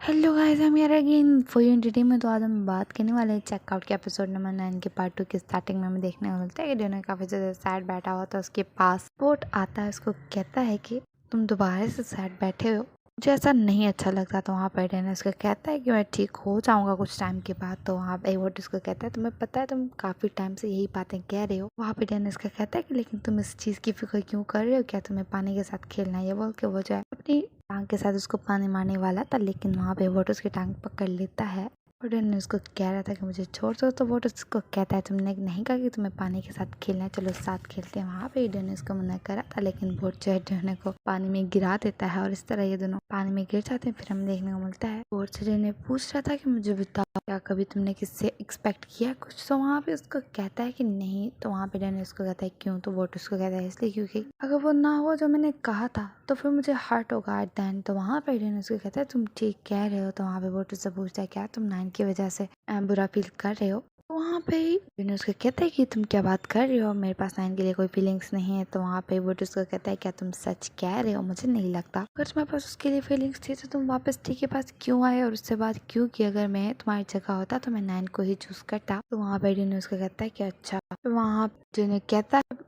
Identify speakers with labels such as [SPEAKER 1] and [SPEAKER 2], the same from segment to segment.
[SPEAKER 1] Hello guys, हम यार again for you entertainment. तो आज हम बात करने वाले हैं चेकआउट के एपिसोड नंबर 9 के पार्ट 2 की स्टार्टिंग में हमें देखने को मिलता है कि डोना काफ़ी ज़्यादा सैड बैठा हुआ था। उसके पास बोट आता है, उसको कहता है कि तुम दोबारा से सैड बैठे हो, मुझे ऐसा नहीं अच्छा लगता। तो वहाँ पर डोना उसको कहता है कि मैं ठीक हो जाऊँगा कुछ टाइम के बाद। तो वहाँ पर बोट उसको कहता है तुम्हें पता है तुम काफ़ी टाइम से यही बातें कह रहे हो। वहाँ पर डोना उसका कहता है कि लेकिन तुम इस चीज़ की फिक्र क्यों कर रहे हो, क्या तुम्हें पानी के साथ खेलना है। ये बोल के वो जो है अपनी टांग के साथ उसको पानी मारने वाला था, लेकिन वहाँ पे वोट उसकी टांग पकड़ लेता है। और ने उसको कह रहा था कि मुझे छोड़ दो, तो वोट उसको कहता है तुमने नहीं कहा कि तुम्हें पानी के साथ खेलना है, चलो साथ खेलते हैं। वहाँ पे ईडन ने उसको मना करा था, लेकिन वोट जो है डोने को पानी में गिरा देता है और इस तरह ये दोनों पानी में गिर जाते हैं। फिर हमें देखने को मिलता है वोट से डोने पूछ रहा था कि मुझे बताओ क्या कभी तुमने किससे एक्सपेक्ट किया कुछ। तो वहाँ पे उसको कहता है कि नहीं। तो वहाँ पे डोने उसको कहता है क्यों। तो वोट उसको कहता है इसलिए क्योंकि अगर वो ना हो जो मैंने कहा था तो फिर मुझे हर्ट होगा एट द एंड। तो वहाँ पे डोने उसको कहता है तुम ठीक कह रहे हो। तो वहाँ पे वोट उससे पूछता है क्या तुम 9 की वजह से बुरा फील कर रहे हो। तो वहाँ पे डोने उसको कहता है कि तुम क्या बात कर रहे हो, मेरे पास 9 के लिए कोई फीलिंग्स नहीं है। तो वहाँ पे वोट उसको कहता है क्या तुम सच कह रहे हो, मुझे नहीं लगता। अगर तुम्हारे पास उसके लिए फीलिंग्स थी तो तुम वापस टी के पास क्यों आए और उससे बात क्यों की। अगर मैं तुम्हारी जगह होता तो मैं 9 को ही चूज करता। तो वहाँ पे डोने उसको कहता है कि अच्छा। तो वहाँ डोने कहता है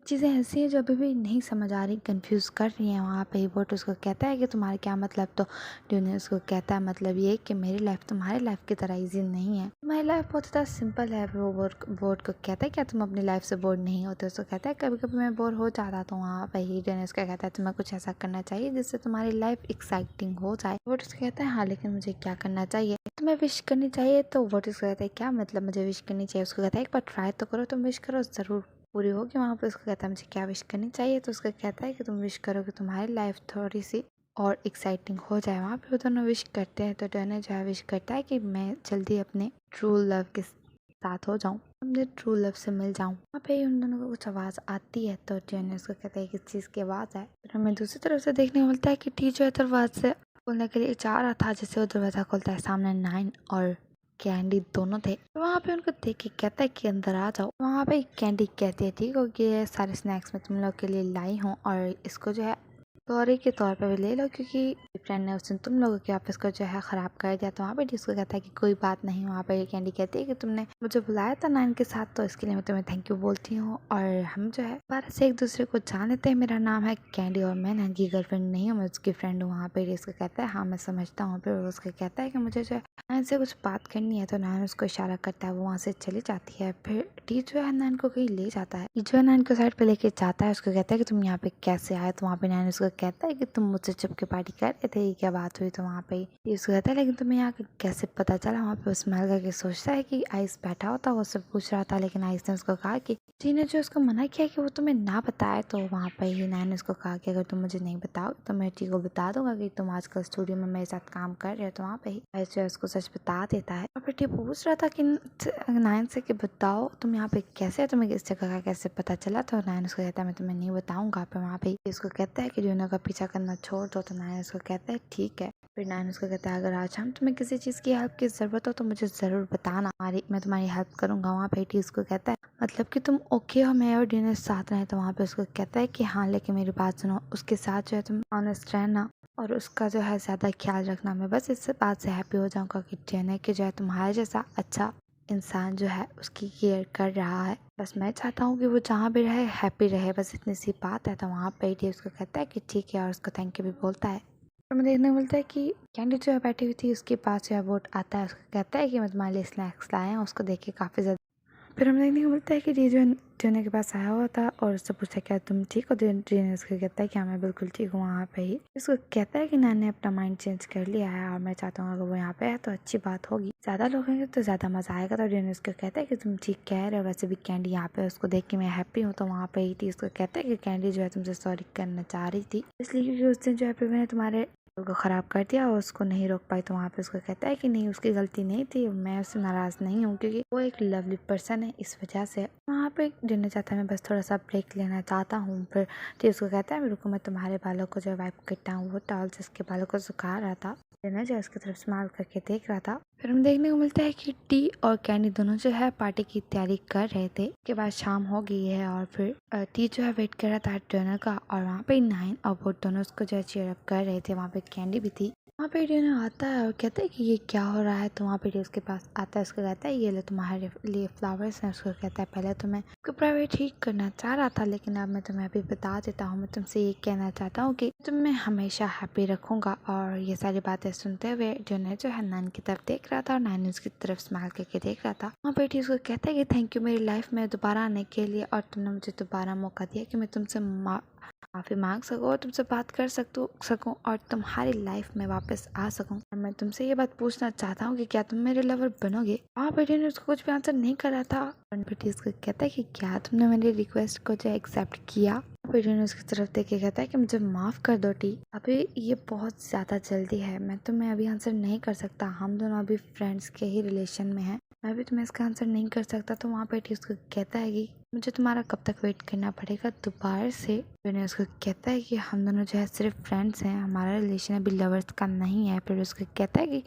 [SPEAKER 1] चीज़ें ऐसी हैं जो अभी भी नहीं समझ आ रही, कंफ्यूज कर रही हैं। वहाँ पे बोट उसको कहता है कि तुम्हारा क्या मतलब। तो ड्यूने उसको कहता है मतलब ये कि मेरी लाइफ तुम्हारी लाइफ की तरह इजी नहीं है, तुम्हारी लाइफ बहुत ज़्यादा सिंपल है। वो बोट को कहता है क्या तुम अपनी लाइफ से बोर नहीं होते। उसको कहता है कभी कभी मैं बोर हो जाता। तो वहाँ पे ही ड्यूने उसका कहता है तुम्हें कुछ ऐसा करना चाहिए जिससे तुम्हारी लाइफ एक्साइटिंग हो जाए। बोट उसको कहता है हाँ, लेकिन मुझे क्या करना चाहिए। तुम्हें विश करनी चाहिए। तो बोट उसको कहता है क्या मतलब मुझे विश करनी चाहिए। उसको कहता है एक बार ट्राई तो करो, तुम विश करो ज़रूर पूरी होगी। वहाँ पे उसको कहता है मुझे क्या विश करनी चाहिए। तो उसका कहता है कि तुम विश करो कि तुम्हारी लाइफ थोड़ी सी और एक्साइटिंग हो जाए। वहाँ पे वो दोनों विश करते हैं। तो डोने जो है विश करता है कि मैं जल्दी अपने ट्रू लव के साथ हो जाऊँ, अपने ट्रू लव से मिल जाऊँ। वहाँ पे उन दोनों को कुछ आवाज़ आती है। तो डोने उसको कहता है किस चीज़ की आवाज़ है। फिर हमें दूसरी तरफ से देखने को मिलता है कि टी जो है दरवाजे से खोलने के लिए जा रहा था। जैसे वो दरवाज़ा खोलता है सामने 9 और कैंडी दोनों थे। तो वहाँ पे उनको देख के कहता है कि अंदर आ जाओ। वहाँ पे कैंडी कहती है ठीक हो कि ये सारे स्नैक्स मैं तुम लोग के लिए लाई हूँ और इसको जो है सॉरी के तौर पे भी ले लो क्योंकि फ्रेंड ने उस दिन तुम लोगों के ऑफिस को जो है ख़राब कर दिया। तो वहाँ पे जिसको कहता है कि कोई बात नहीं। वहाँ पे कैंडी कहती है कि तुमने मुझे बुलाया था 9 के साथ, तो इसके लिए मैं तुम्हें थैंक यू बोलती हूँ और हम जो है दोबारा से एक दूसरे को जान लेते हैं। मेरा नाम है कैंडी और मैं 9 की गर्लफ्रेंड नहीं हूँ, मैं उसकी फ्रेंड हूँ। वहाँ पे जिसको कहता है हाँ मैं समझता हूँ। फिर उसको कहता है कि मुझे जो है नैन से कुछ बात करनी है। तो नैन उसको इशारा करता है, वो वहाँ से चली जाती है। फिर टी जो है नैन को कहीं ले जाता है, जो है नैन को साइड पे लेके जाता है। उसको कहता है कि तुम यहाँ पे कैसे आए। तो वहाँ पे नैन उसको कहता है कि तुम मुझसे छुप के पार्टी कर रहे थे, क्या बात हुई। तो वहाँ पे टी उसको कहता है लेकिन तुम्हें यहाँ कैसे पता चला। वहाँ पे स्माइल करके सोचता है कि आइस बैठा होता वो सब पूछ रहा था, लेकिन आइस ने उसको कहा कि टी ने जो उसको मना किया कि वो तुम्हें ना बताए। तो वहाँ पे ही नैन ने उसको कहा कि अगर तुम मुझे नहीं बताओ तो मैं टी को बता दूंगा कि तुम आजकल स्टूडियो में मेरे साथ काम कर रहे हो। तो वहाँ पे ही आइस जो है उसको सच बता देता है। और फिर टी पूछ रहा था कि नैन से कि बताओ तुम यहाँ पे कैसे, तुम्हें इस जगह का कैसे पता चला। तो नैन उसको कहता है मैं तुम्हें नहीं बताऊंगा। फिर वहाँ पे उसको कहता है कि डोना का पीछा करना छोड़ दो। तो नैन उसको कहता है ठीक है। फिर नैन उसको कहता है अगर आज हम तुम्हें किसी चीज़ की हेल्प की ज़रूरत हो तो मुझे ज़रूर बताना, मैं तुम्हारी हेल्प करूँगा। वहाँ पे टी उसको कहता है मतलब कि तुम ओके हो मैं और डोना साथ रहें। तो वहाँ पे उसको कहता है कि हाँ, लेकिन मेरी बात सुनो, उसके साथ जो है तुम ऑनेस्ट रहना और उसका जो है ज़्यादा ख्याल रखना। मैं बस इस बात से हैप्पी हो जाऊँगा कि डोना के जो है तुम्हारे जैसा अच्छा इंसान जो है उसकी केयर कर रहा है। बस मैं चाहता हूँ कि वो जहाँ भी रहे हैप्पी रहे, बस इतनी सी बात है। तो वहाँ पे टी उसको कहता है कि ठीक है और उसको थैंक यू भी बोलता है। तो हमें देखने को मिलता है कि कैंडी जो है बैठी हुई थी, उसके पास जो है बोट आता है। उसको कहता है कि मैं तुम्हारे लिए स्नैक्स लाया हूँ। उसको देख के काफ़ी ज़्यादा फिर हमें देखने को मिलता है कि डी जो डोना के पास आया हुआ था और उससे पूछा क्या तुम ठीक हो। डी ने उसको कहता है कि हाँ मैं बिल्कुल ठीक हूँ। वहाँ पे ही उसको कहता है कि नैन ने अपना माइंड चेंज कर लिया है और मैं चाहता हूँ अगर वो यहाँ पे है तो अच्छी बात होगी, ज़्यादा लोग होंगे तो ज़्यादा मज़ा आएगा। तो डी ने उसको कहता है कि तुम ठीक कह रहे हो, वैसे भी कैंडी यहाँ पे उसको देख के मैं हैप्पी हूँ। तो वहाँ पे ही टी उसको कहता है कि कैंडी जो है तुमसे सॉरी करना चाह रही थी इसलिए क्योंकि उस दिन जो है ने तुम्हारे को ख़राब कर दिया और उसको नहीं रोक पाई। तो वहाँ पे उसको कहता है कि नहीं उसकी गलती नहीं थी, मैं उससे नाराज़ नहीं हूँ क्योंकि वो एक लवली पर्सन है, इस वजह से। वहाँ पे डिनर चाहता है मैं बस थोड़ा सा ब्रेक लेना चाहता हूँ। फिर टी उसको कहता है रुको मैं तुम्हारे बालों को जो वाइप करता हूँ। वो टॉवल जिसके बालों को सुखा रहा था, डिनर जो उसकी तरफ स्माइल करके देख रहा था। फिर हम देखने को मिलता है कि टी और कैंडी दोनों जो है पार्टी की तैयारी कर रहे थे। उसके बाद शाम हो गई है और फिर टी जो है वेट कर रहा था डिनर का और वहाँ पे 9 और वो दोनों उसको जो है चीयर अप कर रहे थे। वहाँ पे कैंडी भी थी। वहाँ पे डियो आता है और कहता है कि ये क्या हो रहा है। तो वहाँ पे डियो उसके पास आता है, उसको कहता है ये ले तुम्हारे लिए फ्लावर्स हैं। उसको कहता है पहले तो मैं उसको प्राइवेट ठीक करना चाह रहा था, लेकिन अब मैं तुम्हें अभी बता देता हूँ। मैं तुमसे ये कहना चाहता हूँ कि तुम्हें हमेशा हैप्पी रखूंगा। और ये सारी बातें सुनते हुए डियो जो है नैन की तरफ देख रहा था और नैन उसकी तरफ स्माइल करके देख रहा था। वहाँ पे डियो उसको कहता है कि थैंक यू मेरी लाइफ में दोबारा आने के लिए, और तुमने मुझे दोबारा मौका दिया कि मैं तुमसे माफ़ी मांग सकूँ और तुमसे बात कर सकूँ और तुम्हारी लाइफ में वापस आ सकूँ। और मैं तुमसे ये बात पूछना चाहता हूँ कि क्या तुम मेरे लवर बनोगे। वहाँ बेटी ने उसको कुछ भी आंसर नहीं करा था। बेटी उसको कहता है कि क्या तुमने मेरी रिक्वेस्ट को जो एक्सेप्ट किया। बेटी ने उसकी तरफ देख के कहता है कि मुझे माफ़ कर दो टी, अभी ये बहुत ज़्यादा जल्दी है, मैं तुम्हें अभी आंसर नहीं कर सकता। हम दोनों अभी फ्रेंड्स के ही रिलेशन में हैं, मैं भी तुम्हें इसका आंसर नहीं कर सकता। तो वहाँ पे टी उसको कहता है कि मुझे तुम्हारा कब तक वेट करना पड़ेगा दोबारा से। फिर उसको कहता है कि हम दोनों जो है सिर्फ फ्रेंड्स हैं, हमारा रिलेशन अभी लवर्स का नहीं है। फिर उसको कहता है कि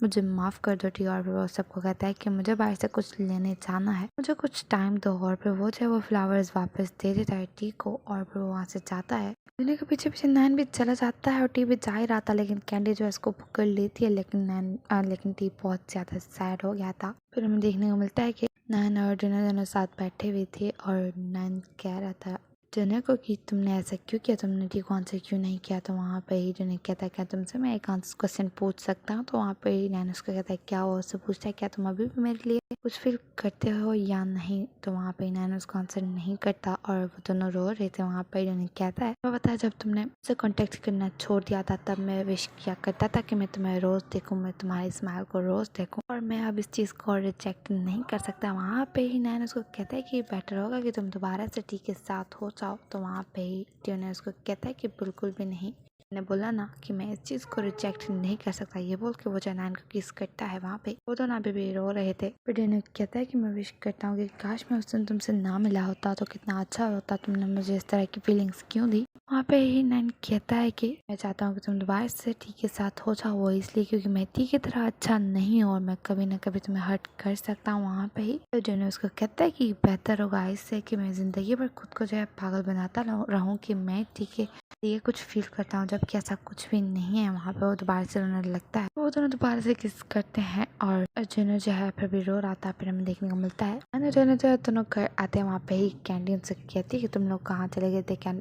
[SPEAKER 1] मुझे माफ़ कर दो टी। और फिर वो सबको कहता है कि मुझे बाहर से कुछ लेने जाना है, मुझे कुछ टाइम दो। और फिर वो जो है वो फ्लावर्स वापस दे देता है टी को और फिर वो वहाँ से जाता है। दुनिया के पीछे पीछे नैन भी चला जाता है और टी भी जा ही रहा था, लेकिन कैंडी जो है इसको पकड़ लेती है। लेकिन टी बहुत ज़्यादा सैड हो गया था। फिर हमें देखने को मिलता है कि नैन और डिनर दोनों साथ बैठे हुए थे और नैन कह रहा था डिनर को कि तुमने ऐसा क्यों किया, तुमने टी को आंसर क्यों नहीं किया। तो वहाँ पे ही डिनर कहता है क्या तुमसे मैं एक क्वेश्चन पूछ सकता हूँ। तो वहाँ पे ही नैन उसको कहता है क्या, वो उससे पूछता है क्या तुम अभी भी मेरे लिए कुछ फील करते हो या नहीं। तो वहाँ पे नैन उसको आंसर नहीं करता और वो दोनों रो रहे थे। वहाँ पे डिनर कहता है वो बता जब तुमने मुझसे कॉन्टेक्ट करना छोड़ दिया था तब मैं विश किया करता था कि मैं तुम्हें रोज देखूँ, मैं तुम्हारी स्माइल को रोज देखूँ, और मैं अब इस चीज़ को रिजेक्ट नहीं कर सकता। वहाँ पे ही नैन उसको कहता है कि बेटर होगा कि तुम दोबारा से टी के साथ हो जाओ। तो वहाँ पे ही टियो ने उसको कहता है कि बिल्कुल भी नहीं, मैंने बोला ना कि मैं इस चीज़ को रिजेक्ट नहीं कर सकता। ये बोल के वो जो नैन को किस करता है। वहाँ पे वो दोनों अभी भी रो रहे थे। फिर टियो ने कहता है कि मैं विश करता हूँ कि काश मैं उस दिन तुमसे ना मिला होता तो कितना अच्छा होता, तुमने मुझे इस तरह की फीलिंग्स क्यों दी। वहाँ पे ही नैन कहता है कि मैं चाहता हूँ कि तुम दोबारा से टी के साथ हो जाओ, वो इसलिए क्योंकि मैं टी की तरह अच्छा नहीं हूँ और मैं कभी ना कभी तुम्हें हर्ट कर सकता हूँ। वहाँ पे ही तो जो उसको कहता है कि बेहतर होगा इससे कि मैं ज़िंदगी भर खुद को जो है पागल बनाता रहूँ कि मैं टी के लिए कुछ फील करता हूँ, जबकि ऐसा कुछ भी नहीं है। वहाँ पे वो दोबारा से रोने लगता है, वो दोनों दोबारा से किस करते हैं और अर्जुन जो है फिर भी रो रहा था। फिर हमें देखने को मिलता है अर्जुन जो है दोनों घर आते हैं। वहाँ पे ही कैंडी उनसे कहती है कि तुम लोग कहाँ चले गए थे, क्या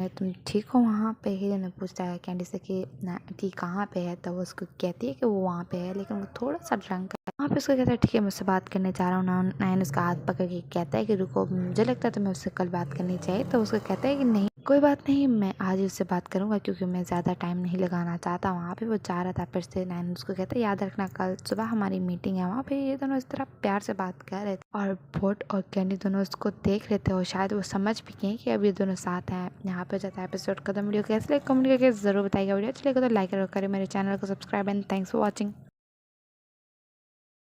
[SPEAKER 1] तुम ठीक हो। वहाँ पे ही उन्हें पूछता है कैंडी से कि टी कहाँ पे है। तो वो उसको कहती है कि वो वहाँ पे है, लेकिन वो थोड़ा सा ड्रंक है। वहाँ पे उसको कहता है ठीक है मुझसे बात करने जा रहा हूँ। नैन उसका हाथ पकड़ के कहता है कि रुको, मुझे लगता है तुम्हें उससे कल बात करनी चाहिए। तो उसको कहता है कि नहीं कोई बात नहीं, मैं आज उससे बात करूंगा क्योंकि मैं ज़्यादा टाइम नहीं लगाना चाहता। वहाँ पे वो जा रहा था, फिर से नैन उसको कहता है याद रखना कल सुबह हमारी मीटिंग है। वहाँ पे ये दोनों इस तरह प्यार से बात कर रहे थे और बोट और कैंडी दोनों उसको देख रहे थे और शायद वो समझ भी गए कि अब ये दोनों साथ हैं। यहाँ पे जाता है एपिसोड खत्म। वीडियो कैसे लगे कमेंट करके जरूर बताइएगा। वीडियो अच्छी लगे तो लाइक करें, मेरे चैनल को subscribe and thanks for watching.